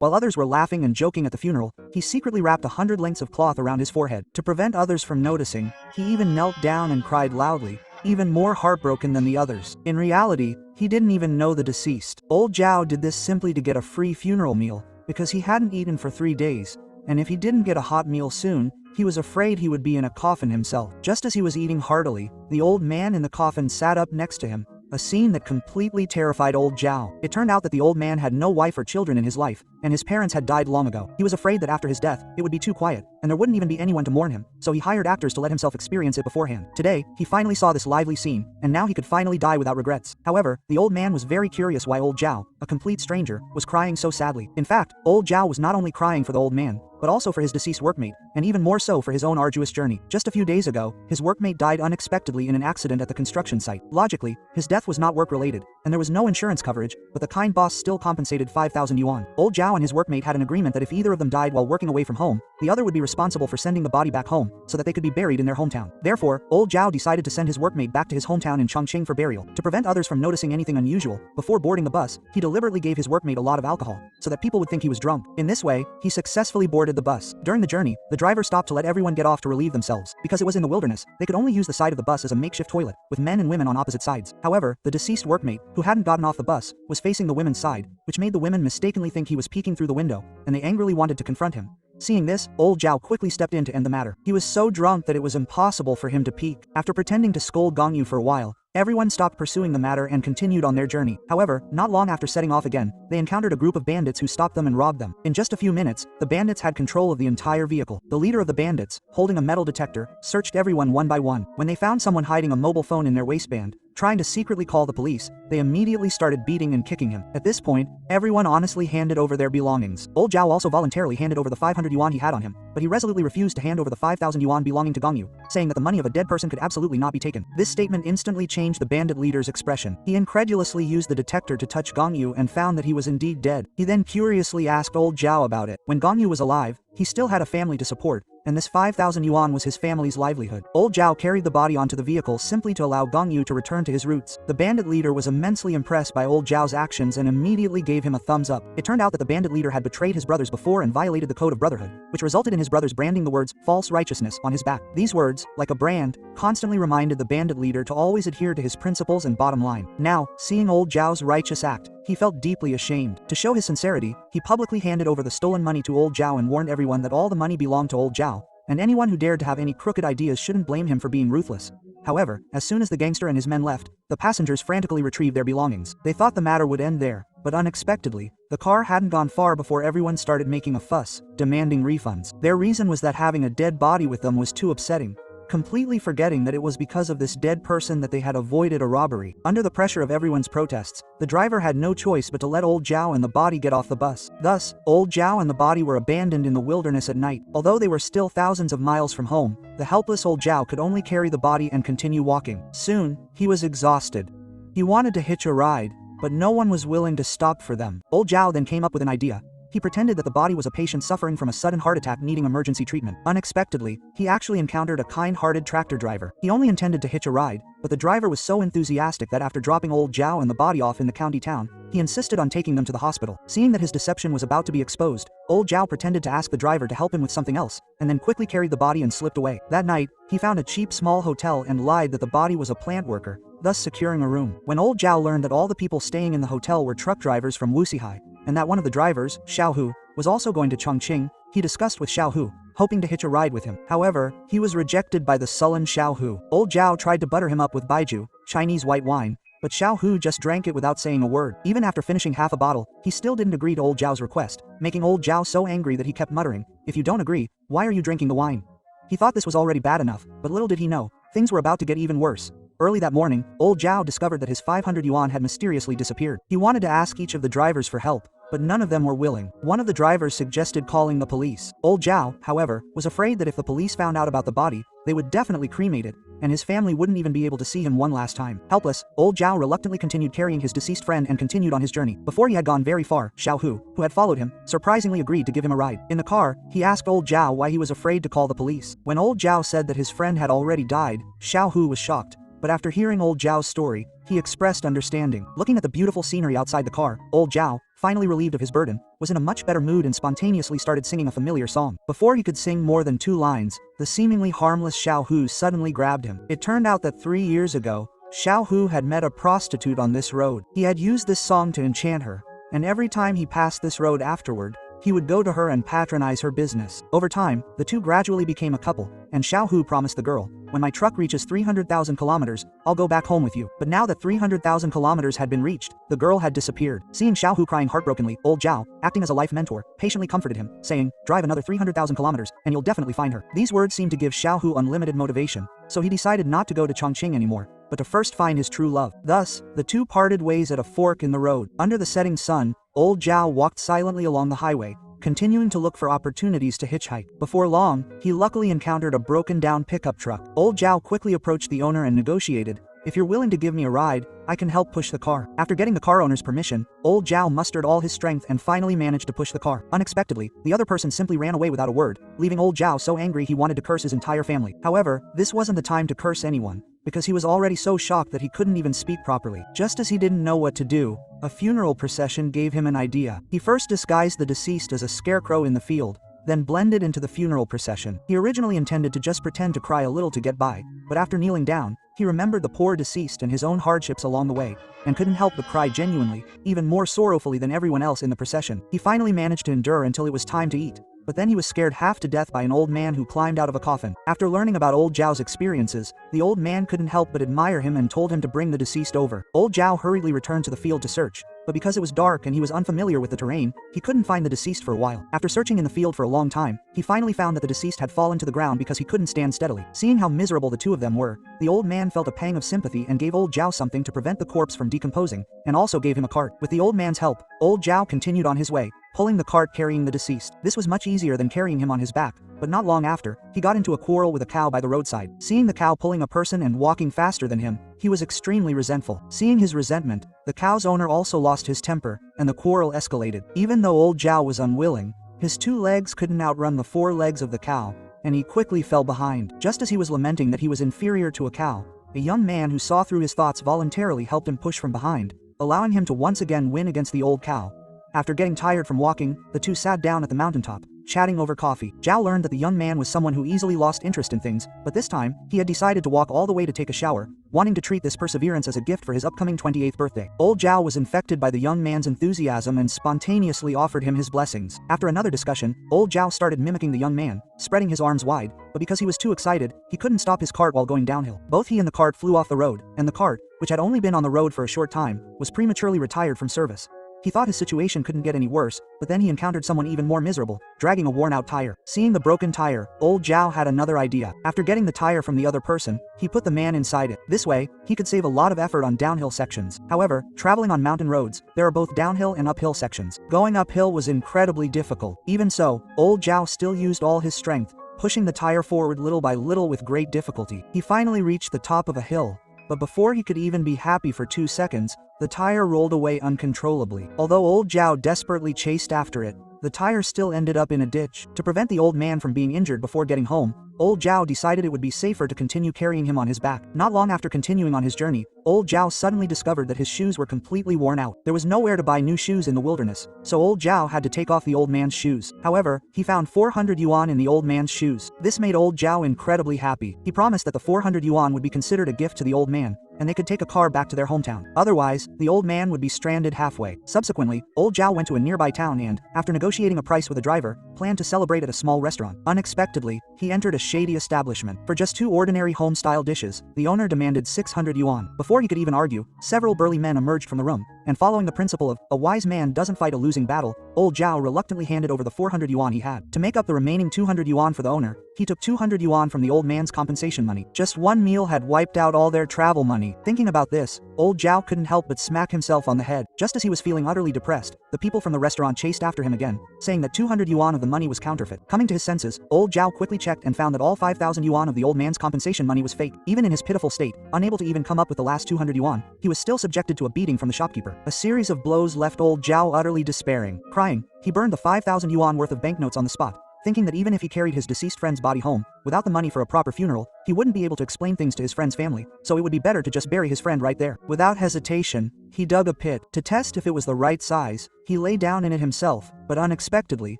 While others were laughing and joking at the funeral, he secretly wrapped 100 lengths of cloth around his forehead. To prevent others from noticing, he even knelt down and cried loudly, even more heartbroken than the others. In reality, he didn't even know the deceased. Old Zhao did this simply to get a free funeral meal, because he hadn't eaten for 3 days, and if he didn't get a hot meal soon, he was afraid he would be in a coffin himself. Just as he was eating heartily, the old man in the coffin sat up next to him, a scene that completely terrified old Zhao. It turned out that the old man had no wife or children in his life, and his parents had died long ago. He was afraid that after his death, it would be too quiet, and there wouldn't even be anyone to mourn him, so he hired actors to let himself experience it beforehand. Today, he finally saw this lively scene, and now he could finally die without regrets. However, the old man was very curious why old Zhao, a complete stranger, was crying so sadly. In fact, old Zhao was not only crying for the old man, but also for his deceased workmate, and even more so for his own arduous journey. Just a few days ago, his workmate died unexpectedly in an accident at the construction site. Logically, his death was not work-related, and there was no insurance coverage, but the kind boss still compensated 5,000 yuan. Old Zhao and his workmate had an agreement that if either of them died while working away from home, the other would be responsible for sending the body back home, so that they could be buried in their hometown. Therefore, old Zhao decided to send his workmate back to his hometown in Chongqing for burial. To prevent others from noticing anything unusual, before boarding the bus, he deliberately gave his workmate a lot of alcohol, so that people would think he was drunk. In this way, he successfully boarded the bus. During the journey, the driver stopped to let everyone get off to relieve themselves. Because it was in the wilderness, they could only use the side of the bus as a makeshift toilet, with men and women on opposite sides. However, the deceased workmate, who hadn't gotten off the bus, was facing the women's side, which made the women mistakenly think he was peeking through the window, and they angrily wanted to confront him. Seeing this, old Zhao quickly stepped in to end the matter. He was so drunk that it was impossible for him to peek. After pretending to scold Gongyu for a while, everyone stopped pursuing the matter and continued on their journey. However, not long after setting off again, they encountered a group of bandits who stopped them and robbed them. In just a few minutes, the bandits had control of the entire vehicle. The leader of the bandits, holding a metal detector, searched everyone one by one. When they found someone hiding a mobile phone in their waistband, trying to secretly call the police, they immediately started beating and kicking him. At this point, everyone honestly handed over their belongings. Old Zhao also voluntarily handed over the 500 yuan he had on him, but he resolutely refused to hand over the 5,000 yuan belonging to Gongyu, saying that the money of a dead person could absolutely not be taken. This statement instantly changed the bandit leader's expression. He incredulously used the detector to touch Gongyu and found that he was indeed dead. He then curiously asked old Zhao about it. When Gongyu was alive, he still had a family to support, and this 5,000 yuan was his family's livelihood. Old Zhao carried the body onto the vehicle simply to allow Gongyu to return to his roots. The bandit leader was immensely impressed by old Zhao's actions and immediately gave him a thumbs up. It turned out that the bandit leader had betrayed his brothers before and violated the code of brotherhood, which resulted in his brothers branding the words "false righteousness" on his back. These words, like a brand, constantly reminded the bandit leader to always adhere to his principles and bottom line. Now, seeing old Zhao's righteous act, he felt deeply ashamed. To show his sincerity, he publicly handed over the stolen money to old Zhao and warned everyone that all the money belonged to old Zhao, and anyone who dared to have any crooked ideas shouldn't blame him for being ruthless. However, as soon as the gangster and his men left, the passengers frantically retrieved their belongings. They thought the matter would end there, but unexpectedly, the car hadn't gone far before everyone started making a fuss, demanding refunds. Their reason was that having a dead body with them was too upsetting, completely forgetting that it was because of this dead person that they had avoided a robbery. Under the pressure of everyone's protests, the driver had no choice but to let old Zhao and the body get off the bus. Thus, old Zhao and the body were abandoned in the wilderness at night. Although they were still thousands of miles from home, the helpless old Zhao could only carry the body and continue walking. Soon, he was exhausted. He wanted to hitch a ride, but no one was willing to stop for them. Old Zhao then came up with an idea. He pretended that the body was a patient suffering from a sudden heart attack needing emergency treatment. Unexpectedly, he actually encountered a kind-hearted tractor driver. He only intended to hitch a ride, but the driver was so enthusiastic that after dropping old Zhao and the body off in the county town, he insisted on taking them to the hospital. Seeing that his deception was about to be exposed, old Zhao pretended to ask the driver to help him with something else, and then quickly carried the body and slipped away. That night, he found a cheap small hotel and lied that the body was a plant worker, thus securing a room. When old Zhao learned that all the people staying in the hotel were truck drivers from Wusihai, and that one of the drivers, Xiaohu, was also going to Chongqing, he discussed with Xiaohu, hoping to hitch a ride with him. However, he was rejected by the sullen Xiaohu. Old Zhao tried to butter him up with baijiu, Chinese white wine, but Xiaohu just drank it without saying a word. Even after finishing half a bottle, he still didn't agree to old Zhao's request, making old Zhao so angry that he kept muttering, "If you don't agree, why are you drinking the wine?" He thought this was already bad enough, but little did he know, things were about to get even worse. Early that morning, old Zhao discovered that his 500 yuan had mysteriously disappeared. He wanted to ask each of the drivers for help, but none of them were willing. One of the drivers suggested calling the police. Old Zhao, however, was afraid that if the police found out about the body, they would definitely cremate it, and his family wouldn't even be able to see him one last time. Helpless, old Zhao reluctantly continued carrying his deceased friend and continued on his journey. Before he had gone very far, Xiaohu, who had followed him, surprisingly agreed to give him a ride. In the car, he asked old Zhao why he was afraid to call the police. When old Zhao said that his friend had already died, Xiaohu was shocked. But after hearing old Zhao's story, he expressed understanding. Looking at the beautiful scenery outside the car, old Zhao, finally relieved of his burden, was in a much better mood and spontaneously started singing a familiar song. Before he could sing more than 2 lines, the seemingly harmless Xiao Hu suddenly grabbed him. It turned out that 3 years ago, Xiao Hu had met a prostitute on this road. He had used this song to enchant her, and every time he passed this road afterward, he would go to her and patronize her business. Over time, the two gradually became a couple, and Xiao Hu promised the girl, "When my truck reaches 300,000 kilometers, I'll go back home with you." But now that 300,000 kilometers had been reached, the girl had disappeared. Seeing Xiao Hu crying heartbrokenly, old Zhao, acting as a life mentor, patiently comforted him, saying, "Drive another 300,000 kilometers, and you'll definitely find her." These words seemed to give Xiao Hu unlimited motivation, so he decided not to go to Chongqing anymore, but to first find his true love. Thus, the two parted ways at a fork in the road. Under the setting sun, old Zhao walked silently along the highway, continuing to look for opportunities to hitchhike. Before long, he luckily encountered a broken-down pickup truck. Old Zhao quickly approached the owner and negotiated, "If you're willing to give me a ride, I can help push the car." After getting the car owner's permission, old Zhao mustered all his strength and finally managed to push the car. Unexpectedly, the other person simply ran away without a word, leaving old Zhao so angry he wanted to curse his entire family. However, this wasn't the time to curse anyone, because he was already so shocked that he couldn't even speak properly. Just as he didn't know what to do, a funeral procession gave him an idea. He first disguised the deceased as a scarecrow in the field, then blended into the funeral procession. He originally intended to just pretend to cry a little to get by, but after kneeling down, he remembered the poor deceased and his own hardships along the way, and couldn't help but cry genuinely, even more sorrowfully than everyone else in the procession. He finally managed to endure until it was time to eat, but then he was scared half to death by an old man who climbed out of a coffin. After learning about old Zhao's experiences, the old man couldn't help but admire him and told him to bring the deceased over. Old Zhao hurriedly returned to the field to search, but because it was dark and he was unfamiliar with the terrain, he couldn't find the deceased for a while. After searching in the field for a long time, he finally found that the deceased had fallen to the ground because he couldn't stand steadily. Seeing how miserable the two of them were, the old man felt a pang of sympathy and gave old Zhao something to prevent the corpse from decomposing, and also gave him a cart. With the old man's help, old Zhao continued on his way, pulling the cart carrying the deceased. This was much easier than carrying him on his back, but not long after, he got into a quarrel with a cow by the roadside. Seeing the cow pulling a person and walking faster than him, he was extremely resentful. Seeing his resentment, the cow's owner also lost his temper, and the quarrel escalated. Even though old Zhao was unwilling, his 2 legs couldn't outrun the 4 legs of the cow, and he quickly fell behind. Just as he was lamenting that he was inferior to a cow, a young man who saw through his thoughts voluntarily helped him push from behind, allowing him to once again win against the old cow. After getting tired from walking, the two sat down at the mountaintop, chatting over coffee. Zhao learned that the young man was someone who easily lost interest in things, but this time, he had decided to walk all the way to take a shower, wanting to treat this perseverance as a gift for his upcoming 28th birthday. Old Zhao was infected by the young man's enthusiasm and spontaneously offered him his blessings. After another discussion, old Zhao started mimicking the young man, spreading his arms wide, but because he was too excited, he couldn't stop his cart while going downhill. Both he and the cart flew off the road, and the cart, which had only been on the road for a short time, was prematurely retired from service. He thought his situation couldn't get any worse, but then he encountered someone even more miserable, dragging a worn-out tire. Seeing the broken tire, old Zhao had another idea. After getting the tire from the other person, he put the man inside it. This way, he could save a lot of effort on downhill sections. However, traveling on mountain roads, there are both downhill and uphill sections. Going uphill was incredibly difficult. Even so, old Zhao still used all his strength, pushing the tire forward little by little with great difficulty. He finally reached the top of a hill, but before he could even be happy for 2 seconds, the tire rolled away uncontrollably. Although old Zhao desperately chased after it, the tire still ended up in a ditch. To prevent the old man from being injured before getting home, old Zhao decided it would be safer to continue carrying him on his back. Not long after continuing on his journey, old Zhao suddenly discovered that his shoes were completely worn out. There was nowhere to buy new shoes in the wilderness, so old Zhao had to take off the old man's shoes. However, he found 400 yuan in the old man's shoes. This made old Zhao incredibly happy. He promised that the 400 yuan would be considered a gift to the old man, and they could take a car back to their hometown. Otherwise, the old man would be stranded halfway. Subsequently, old Zhao went to a nearby town and, after negotiating a price with a driver, planned to celebrate at a small restaurant. Unexpectedly, he entered a shady establishment. For just 2 ordinary home-style dishes, the owner demanded 600 yuan. Before he could even argue, several burly men emerged from the room, and following the principle of, a wise man doesn't fight a losing battle, old Zhao reluctantly handed over the 400 yuan he had. To make up the remaining 200 yuan for the owner, he took 200 yuan from the old man's compensation money. Just one meal had wiped out all their travel money. Thinking about this, old Zhao couldn't help but smack himself on the head. Just as he was feeling utterly depressed, the people from the restaurant chased after him again, saying that 200 yuan of the money was counterfeit. Coming to his senses, old Zhao quickly checked and found that all 5,000 yuan of the old man's compensation money was fake. Even in his pitiful state, unable to even come up with the last 200 yuan, he was still subjected to a beating from the shopkeeper. A series of blows left old Zhao utterly despairing. Crying, he burned the 5,000 yuan worth of banknotes on the spot, thinking that even if he carried his deceased friend's body home, without the money for a proper funeral, he wouldn't be able to explain things to his friend's family, so it would be better to just bury his friend right there. Without hesitation, he dug a pit. To test if it was the right size, he lay down in it himself, but unexpectedly,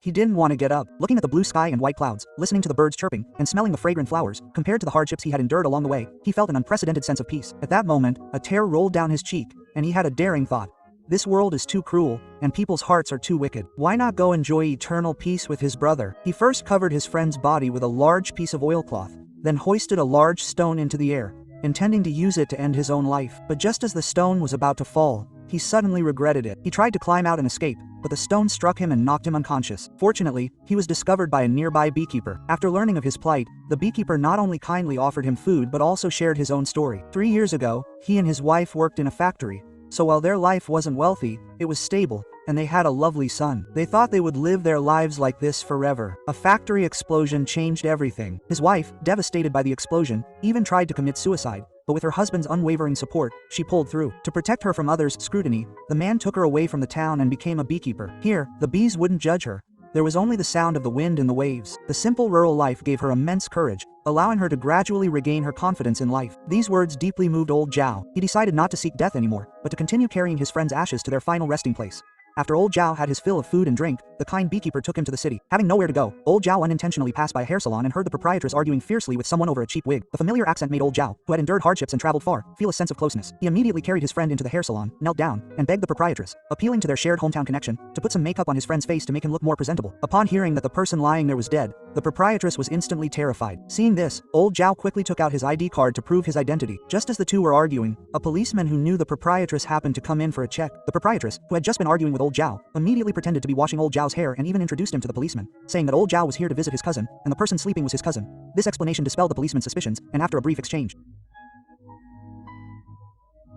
he didn't want to get up. Looking at the blue sky and white clouds, listening to the birds chirping, and smelling the fragrant flowers, compared to the hardships he had endured along the way, he felt an unprecedented sense of peace. At that moment, a tear rolled down his cheek, and he had a daring thought. This world is too cruel, and people's hearts are too wicked. Why not go enjoy eternal peace with his brother? He first covered his friend's body with a large piece of oilcloth, then hoisted a large stone into the air, intending to use it to end his own life. But just as the stone was about to fall, he suddenly regretted it. He tried to climb out and escape, but the stone struck him and knocked him unconscious. Fortunately, he was discovered by a nearby beekeeper. After learning of his plight, the beekeeper not only kindly offered him food but also shared his own story. 3 years ago, he and his wife worked in a factory, so while their life wasn't wealthy, it was stable, and they had a lovely son. They thought they would live their lives like this forever. A factory explosion changed everything. His wife, devastated by the explosion, even tried to commit suicide, but with her husband's unwavering support, she pulled through. To protect her from others' scrutiny, the man took her away from the town and became a beekeeper. Here, the bees wouldn't judge her. There was only the sound of the wind and the waves. The simple rural life gave her immense courage, allowing her to gradually regain her confidence in life. These words deeply moved old Zhao. He decided not to seek death anymore, but to continue carrying his friend's ashes to their final resting place. After old Zhao had his fill of food and drink, the kind beekeeper took him to the city. Having nowhere to go, old Zhao unintentionally passed by a hair salon and heard the proprietress arguing fiercely with someone over a cheap wig. The familiar accent made old Zhao, who had endured hardships and traveled far, feel a sense of closeness. He immediately carried his friend into the hair salon, knelt down, and begged the proprietress, appealing to their shared hometown connection, to put some makeup on his friend's face to make him look more presentable. Upon hearing that the person lying there was dead, the proprietress was instantly terrified. Seeing this, old Zhao quickly took out his ID card to prove his identity. Just as the two were arguing, a policeman who knew the proprietress happened to come in for a check. The proprietress, who had just been arguing with old Zhao, immediately pretended to be washing old Zhao's hair and even introduced him to the policeman, saying that old Zhao was here to visit his cousin, and the person sleeping was his cousin. This explanation dispelled the policeman's suspicions, and after a brief exchange,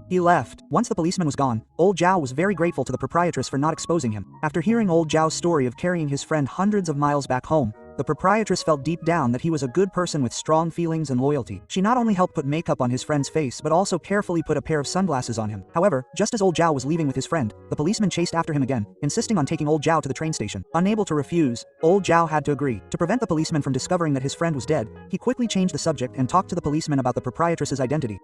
he left. Once the policeman was gone, old Zhao was very grateful to the proprietress for not exposing him. After hearing old Zhao's story of carrying his friend hundreds of miles back home, the proprietress felt deep down that he was a good person with strong feelings and loyalty. She not only helped put makeup on his friend's face but also carefully put a pair of sunglasses on him. However, just as old Zhao was leaving with his friend, the policeman chased after him again, insisting on taking old Zhao to the train station. Unable to refuse, old Zhao had to agree. To prevent the policeman from discovering that his friend was dead, he quickly changed the subject and talked to the policeman about the proprietress's identity.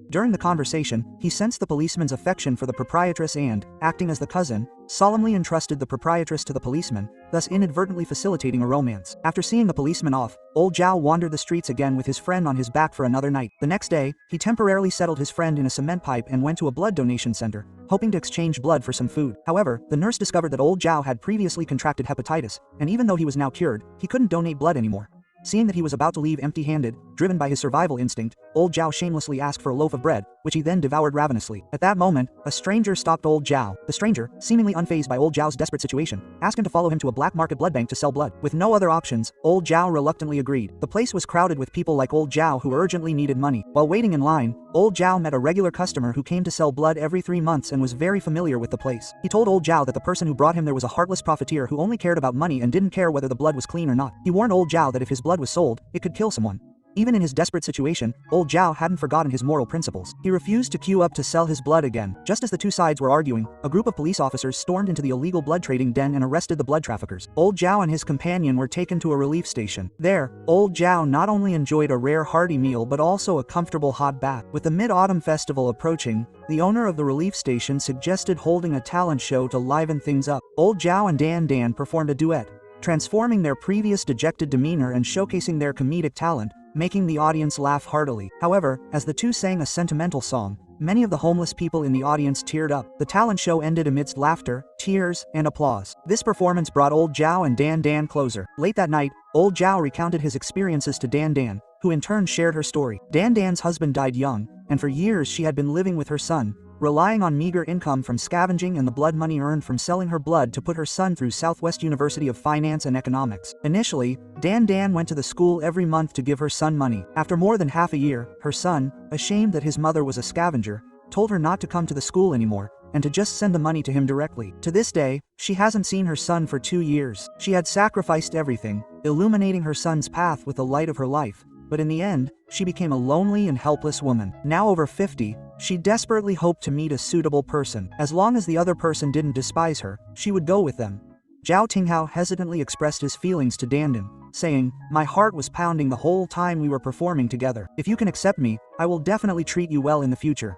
During the conversation, he sensed the policeman's affection for the proprietress and, acting as the cousin, solemnly entrusted the proprietress to the policeman, thus inadvertently facilitating a romance. After seeing the policeman off, old Zhao wandered the streets again with his friend on his back for another night. The next day, he temporarily settled his friend in a cement pipe and went to a blood donation center, hoping to exchange blood for some food. However, the nurse discovered that old Zhao had previously contracted hepatitis, and even though he was now cured, he couldn't donate blood anymore. Seeing that he was about to leave empty-handed, driven by his survival instinct, old Zhao shamelessly asked for a loaf of bread, which he then devoured ravenously. At that moment, a stranger stopped old Zhao. The stranger, seemingly unfazed by old Zhao's desperate situation, asked him to follow him to a black market blood bank to sell blood. With no other options, old Zhao reluctantly agreed. The place was crowded with people like old Zhao who urgently needed money. While waiting in line, old Zhao met a regular customer who came to sell blood every 3 months and was very familiar with the place. He told old Zhao that the person who brought him there was a heartless profiteer who only cared about money and didn't care whether the blood was clean or not. He warned old Zhao that if his blood was sold, it could kill someone. Even in his desperate situation, old Zhao hadn't forgotten his moral principles. He refused to queue up to sell his blood again. Just as the two sides were arguing, a group of police officers stormed into the illegal blood trading den and arrested the blood traffickers. Old Zhao and his companion were taken to a relief station. There, old Zhao not only enjoyed a rare hearty meal but also a comfortable hot bath. With the Mid-Autumn Festival approaching, the owner of the relief station suggested holding a talent show to liven things up. Old Zhao and Dan performed a duet, transforming their previous dejected demeanor and showcasing their comedic talent, making the audience laugh heartily. However, as the two sang a sentimental song, many of the homeless people in the audience teared up. The talent show ended amidst laughter, tears, and applause. This performance brought old Zhao and Dan closer. Late that night, old Zhao recounted his experiences to Dan, who in turn shared her story. Dan's husband died young, and for years she had been living with her son, relying on meager income from scavenging and the blood money earned from selling her blood to put her son through Southwest University of Finance and Economics. Initially, Dan went to the school every month to give her son money. After more than half a year, her son, ashamed that his mother was a scavenger, told her not to come to the school anymore, and to just send the money to him directly. To this day, she hasn't seen her son for 2 years. She had sacrificed everything, illuminating her son's path with the light of her life. But in the end, she became a lonely and helpless woman. Now over 50, she desperately hoped to meet a suitable person. As long as the other person didn't despise her, she would go with them. Zhao Tinghao hesitantly expressed his feelings to Dandan, saying, "My heart was pounding the whole time we were performing together. If you can accept me, I will definitely treat you well in the future."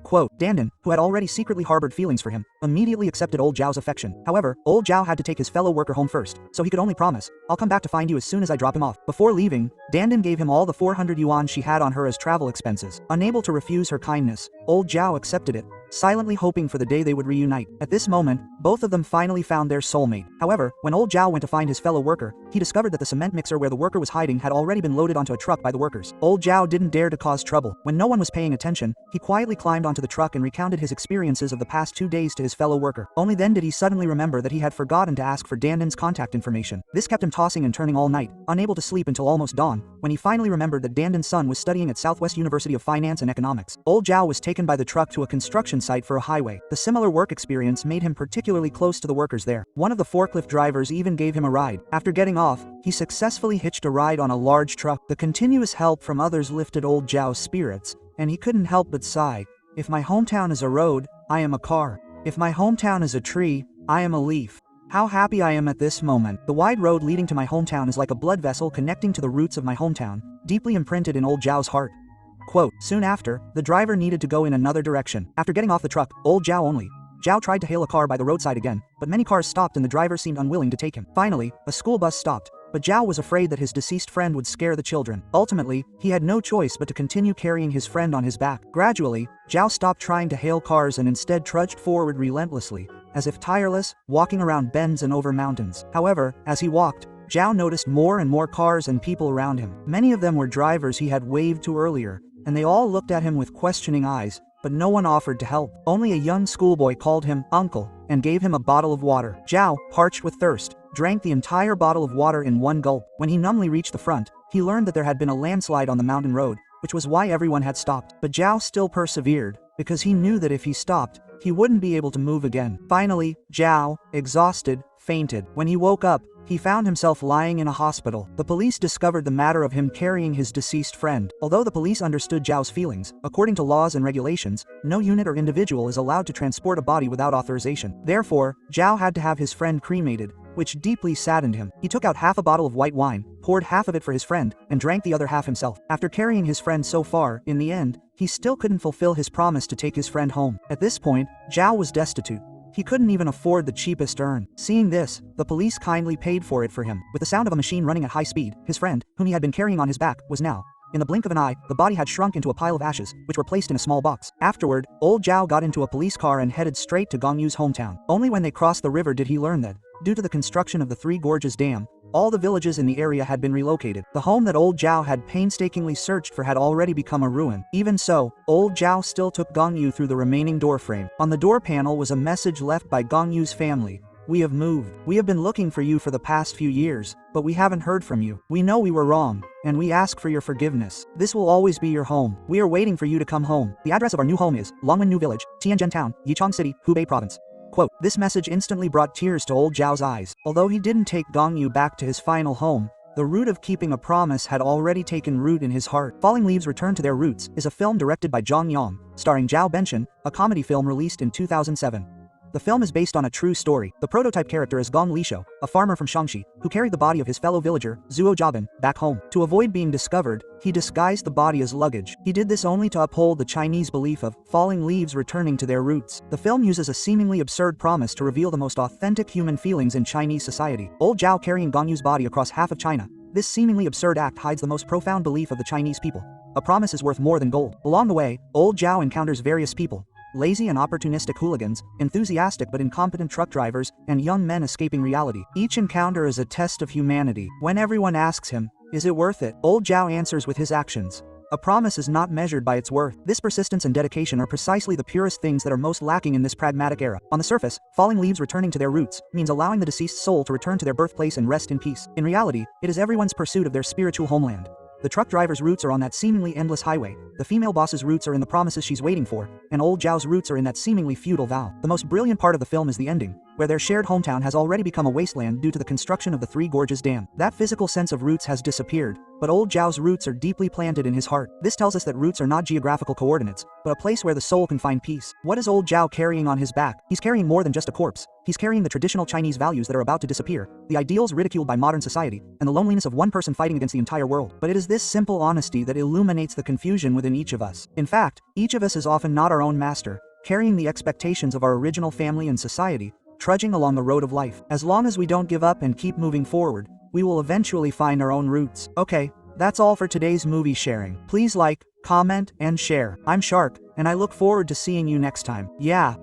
Quote, Dandan, who had already secretly harbored feelings for him, immediately accepted old Zhao's affection. However, old Zhao had to take his fellow worker home first, so he could only promise, "I'll come back to find you as soon as I drop him off." Before leaving, Dandan gave him all the 400 yuan she had on her as travel expenses. Unable to refuse her kindness, old Zhao accepted it, silently hoping for the day they would reunite. At this moment, both of them finally found their soulmate. However, when old Zhao went to find his fellow worker, he discovered that the cement mixer where the worker was hiding had already been loaded onto a truck by the workers. Old Zhao didn't dare to cause trouble. When no one was paying attention, he quietly climbed onto the truck and recounted his experiences of the past 2 days to his fellow worker. Only then did he suddenly remember that he had forgotten to ask for Dandan's contact information. This kept him tossing and turning all night, unable to sleep until almost dawn, when he finally remembered that Dandan's son was studying at Southwest University of Finance and Economics. Old Zhao was taken by the truck to a construction site for a highway. The similar work experience made him particularly close to the workers there. One of the forklift drivers even gave him a ride. After getting off, he successfully hitched a ride on a large truck. The continuous help from others lifted old Zhao's spirits, and he couldn't help but sigh. "If my hometown is a road, I am a car. If my hometown is a tree, I am a leaf. How happy I am at this moment. The wide road leading to my hometown is like a blood vessel connecting to the roots of my hometown," deeply imprinted in old Zhao's heart. Quote, soon after, the driver needed to go in another direction. After getting off the truck, old Zhao tried to hail a car by the roadside again, but many cars stopped and the driver seemed unwilling to take him. Finally, a school bus stopped, but Zhao was afraid that his deceased friend would scare the children. Ultimately, he had no choice but to continue carrying his friend on his back. Gradually, Zhao stopped trying to hail cars and instead trudged forward relentlessly, as if tireless, walking around bends and over mountains. However, as he walked, Zhao noticed more and more cars and people around him. Many of them were drivers he had waved to earlier, and they all looked at him with questioning eyes, but no one offered to help. Only a young schoolboy called him uncle and gave him a bottle of water. Zhao, parched with thirst, drank the entire bottle of water in one gulp. When he numbly reached the front, he learned that there had been a landslide on the mountain road, which was why everyone had stopped. But Zhao still persevered, because he knew that if he stopped, he wouldn't be able to move again. Finally, Zhao, exhausted, fainted. When he woke up, he found himself lying in a hospital. The police discovered the matter of him carrying his deceased friend. Although the police understood Zhao's feelings, according to laws and regulations, no unit or individual is allowed to transport a body without authorization. Therefore, Zhao had to have his friend cremated, which deeply saddened him. He took out half a bottle of white wine, poured half of it for his friend, and drank the other half himself. After carrying his friend so far, in the end, he still couldn't fulfill his promise to take his friend home. At this point, Zhao was destitute. He couldn't even afford the cheapest urn. Seeing this, the police kindly paid for it for him. With the sound of a machine running at high speed, his friend, whom he had been carrying on his back, was now, in the blink of an eye, the body had shrunk into a pile of ashes, which were placed in a small box. Afterward, old Zhao got into a police car and headed straight to Gongyu's hometown. Only when they crossed the river did he learn that, due to the construction of the Three Gorges Dam, all the villages in the area had been relocated. The home that old Zhao had painstakingly searched for had already become a ruin. Even so, old Zhao still took Gongyu through the remaining doorframe. On the door panel was a message left by Gongyu's family. "We have moved. We have been looking for you for the past few years, but we haven't heard from you. We know we were wrong, and we ask for your forgiveness. This will always be your home. We are waiting for you to come home. The address of our new home is Longwen New Village, Tianjin Town, Yichang City, Hubei Province." Quote, this message instantly brought tears to old Zhao's eyes. Although he didn't take Gongyu back to his final home, the root of keeping a promise had already taken root in his heart. Falling Leaves Return to Their Roots is a film directed by Zhang Yang, starring Zhao Benshan, a comedy film released in 2007. The film is based on a true story. The prototype character is Gong Lishou, a farmer from Shaanxi, who carried the body of his fellow villager, Zuo Jiaben, back home. To avoid being discovered, he disguised the body as luggage. He did this only to uphold the Chinese belief of falling leaves returning to their roots. The film uses a seemingly absurd promise to reveal the most authentic human feelings in Chinese society. Old Zhao carrying Gongyu's body across half of China. This seemingly absurd act hides the most profound belief of the Chinese people. A promise is worth more than gold. Along the way, old Zhao encounters various people. Lazy and opportunistic hooligans, enthusiastic but incompetent truck drivers, and young men escaping reality. Each encounter is a test of humanity. When everyone asks him, "Is it worth it?" old Zhao answers with his actions. A promise is not measured by its worth. This persistence and dedication are precisely the purest things that are most lacking in this pragmatic era. On the surface, falling leaves returning to their roots means allowing the deceased soul to return to their birthplace and rest in peace. In reality, it is everyone's pursuit of their spiritual homeland. The truck driver's roots are on that seemingly endless highway, the female boss's roots are in the promises she's waiting for, and old Zhao's roots are in that seemingly futile vow. The most brilliant part of the film is the ending, where their shared hometown has already become a wasteland due to the construction of the Three Gorges Dam. That physical sense of roots has disappeared, but old Zhao's roots are deeply planted in his heart. This tells us that roots are not geographical coordinates, but a place where the soul can find peace. What is old Zhao carrying on his back? He's carrying more than just a corpse. He's carrying the traditional Chinese values that are about to disappear, the ideals ridiculed by modern society, and the loneliness of one person fighting against the entire world. But it is this simple honesty that illuminates the confusion within each of us. In fact, each of us is often not our own master, carrying the expectations of our original family and society, trudging along the road of life. As long as we don't give up and keep moving forward, we will eventually find our own roots. Okay, that's all for today's movie sharing. Please like, comment, and share. I'm Shark, and I look forward to seeing you next time. Yeah.